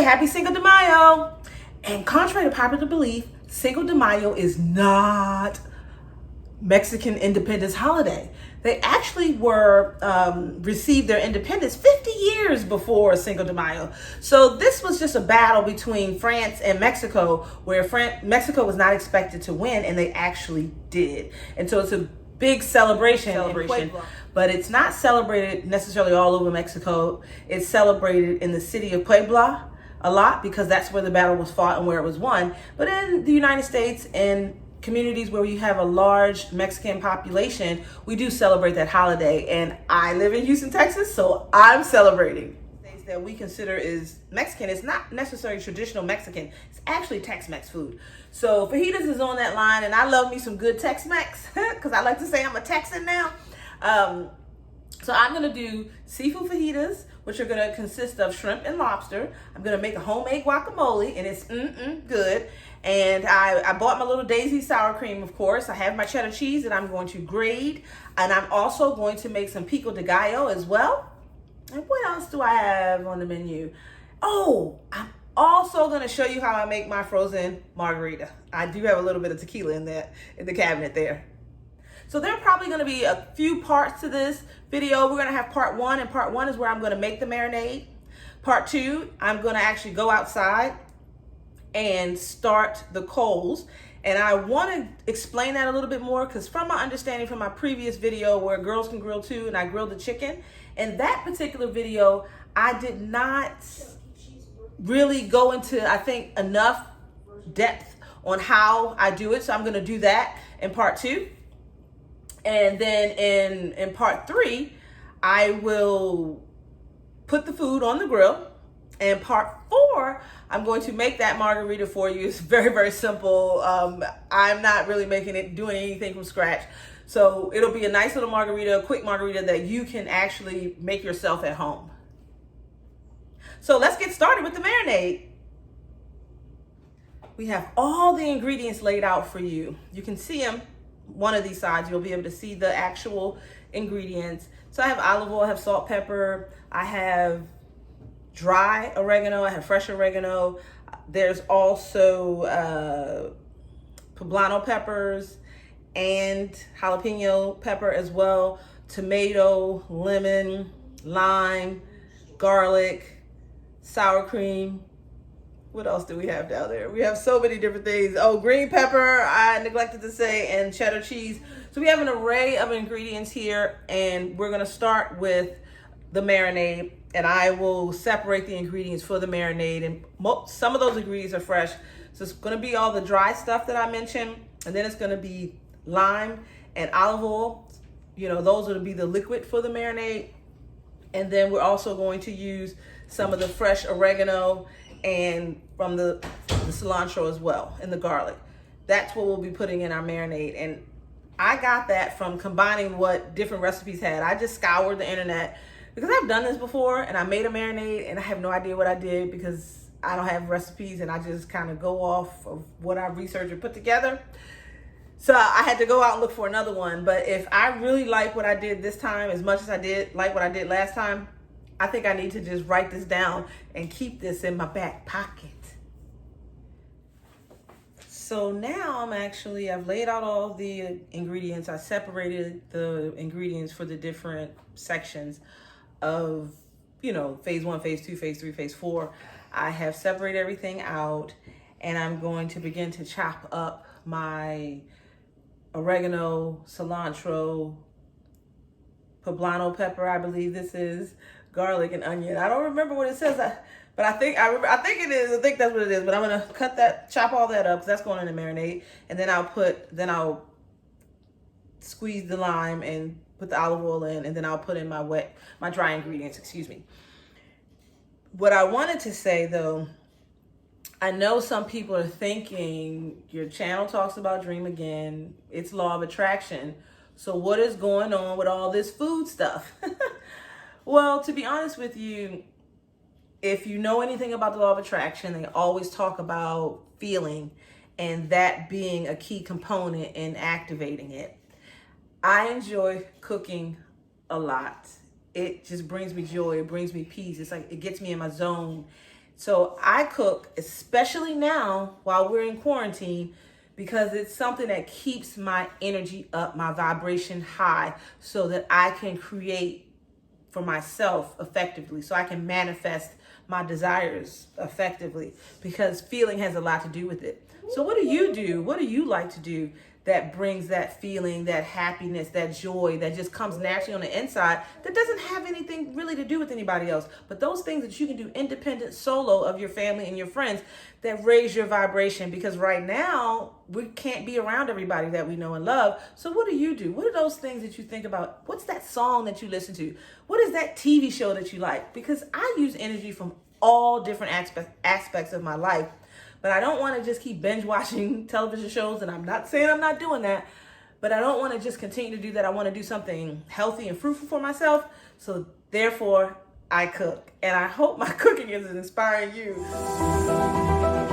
happy Cinco de Mayo. And contrary to popular belief, Cinco de Mayo is not Mexican independence holiday. They actually received their independence 50 years before Cinco de Mayo. So this was just a battle between France and Mexico, where Mexico was not expected to win, and they actually did. And so it's a big celebration, but it's not celebrated necessarily all over Mexico. It's celebrated in the city of Puebla a lot because that's where the battle was fought and where it was won. But in the United States and communities where you have a large Mexican population, we do celebrate that holiday. And I live in Houston, Texas, so I'm celebrating. Things that we consider is Mexican. It's not necessarily traditional Mexican. It's actually Tex-Mex food. So fajitas is on that line, and I love me some good Tex-Mex because I like to say I'm a Texan now. So I'm gonna do seafood fajitas, which are gonna consist of shrimp and lobster. I'm gonna make a homemade guacamole, and it's good. And I bought my little Daisy sour cream, of course. I have my cheddar cheese that I'm going to grate. And I'm also going to make some Pico De Gallo as well. And what else do I have on the menu? Oh, I'm also going to show you how I make my frozen margarita. I do have a little bit of tequila in the cabinet there. So there are probably going to be a few parts to this video. We're going to have part one, and part one is where I'm going to make the marinade. Part two, I'm going to actually go outside and start the coals. And I want to explain that a little bit more because from my understanding from my previous video where girls can grill too, and I grilled the chicken, in that particular video, I did not really go into, I think, enough depth on how I do it. So I'm going to do that in part two. And then in part three, I will put the food on the grill. And part four, I'm going to make that margarita for you. It's very, very simple. I'm not really doing anything from scratch. So it'll be a nice little margarita, a quick margarita that you can actually make yourself at home. So let's get started with the marinade. We have all the ingredients laid out for you. You can see them. One of these sides, you'll be able to see the actual ingredients. So I have olive oil, I have salt, pepper, I have dry oregano, I have fresh oregano. There's also poblano peppers and jalapeno pepper as well, tomato, lemon, lime, garlic, sour cream. What else do we have down there? We have so many different things. Oh, green pepper, I neglected to say, and cheddar cheese. So we have an array of ingredients here, and we're gonna start with the marinade, and I will separate the ingredients for the marinade. And some of those ingredients are fresh. So it's gonna be all the dry stuff that I mentioned, and then it's gonna be lime and olive oil. You know, those will be the liquid for the marinade. And then we're also going to use some of the fresh oregano and from the cilantro as well, and the garlic. That's what we'll be putting in our marinade. And I got that from combining what different recipes had. I just scoured the internet because I've done this before, and I made a marinade and I have no idea what I did because I don't have recipes, and I just kind of go off of what I researched and put together. So I had to go out and look for another one. But if I really like what I did this time as much as I did like what I did last time, I think I need to just write this down and keep this in my back pocket. So now I've laid out all the ingredients. I separated the ingredients for the different sections of, you know, phase one, phase two, phase three, phase four. I have separated everything out, and I'm going to begin to chop up my oregano, cilantro, poblano pepper, I believe this is, garlic and onion. I don't remember what it says, but I think it is. I think that's what it is. But I'm gonna chop all that up because that's going in the marinade, and then I'll squeeze the lime and put the olive oil in, and then I'll put in my dry ingredients. Excuse me. What I wanted to say though, I know some people are thinking your channel talks about dream again. It's law of attraction. So what is going on with all this food stuff? Well, to be honest with you, if you know anything about the law of attraction, they always talk about feeling and that being a key component in activating it. I enjoy cooking a lot. It just brings me joy. It brings me peace. It's like it gets me in my zone. So I cook, especially now while we're in quarantine, because it's something that keeps my energy up, my vibration high, so that I can create for myself effectively, so I can manifest my desires effectively, because feeling has a lot to do with it. So what do you do? What do you like to do that brings that feeling, that happiness, that joy that just comes naturally on the inside, that doesn't have anything really to do with anybody else, but those things that you can do independent, solo of your family and your friends, that raise your vibration? Because right now we can't be around everybody that we know and love. So what do you do? What are those things that you think about? What's that song that you listen to? What is that TV show that you like? Because I use energy from all different aspects of my life. But I don't want to just keep binge watching television shows, and I'm not saying I'm not doing that, but I don't want to just continue to do that. I want to do something healthy and fruitful for myself. So therefore, I cook. And I hope my cooking is inspiring you.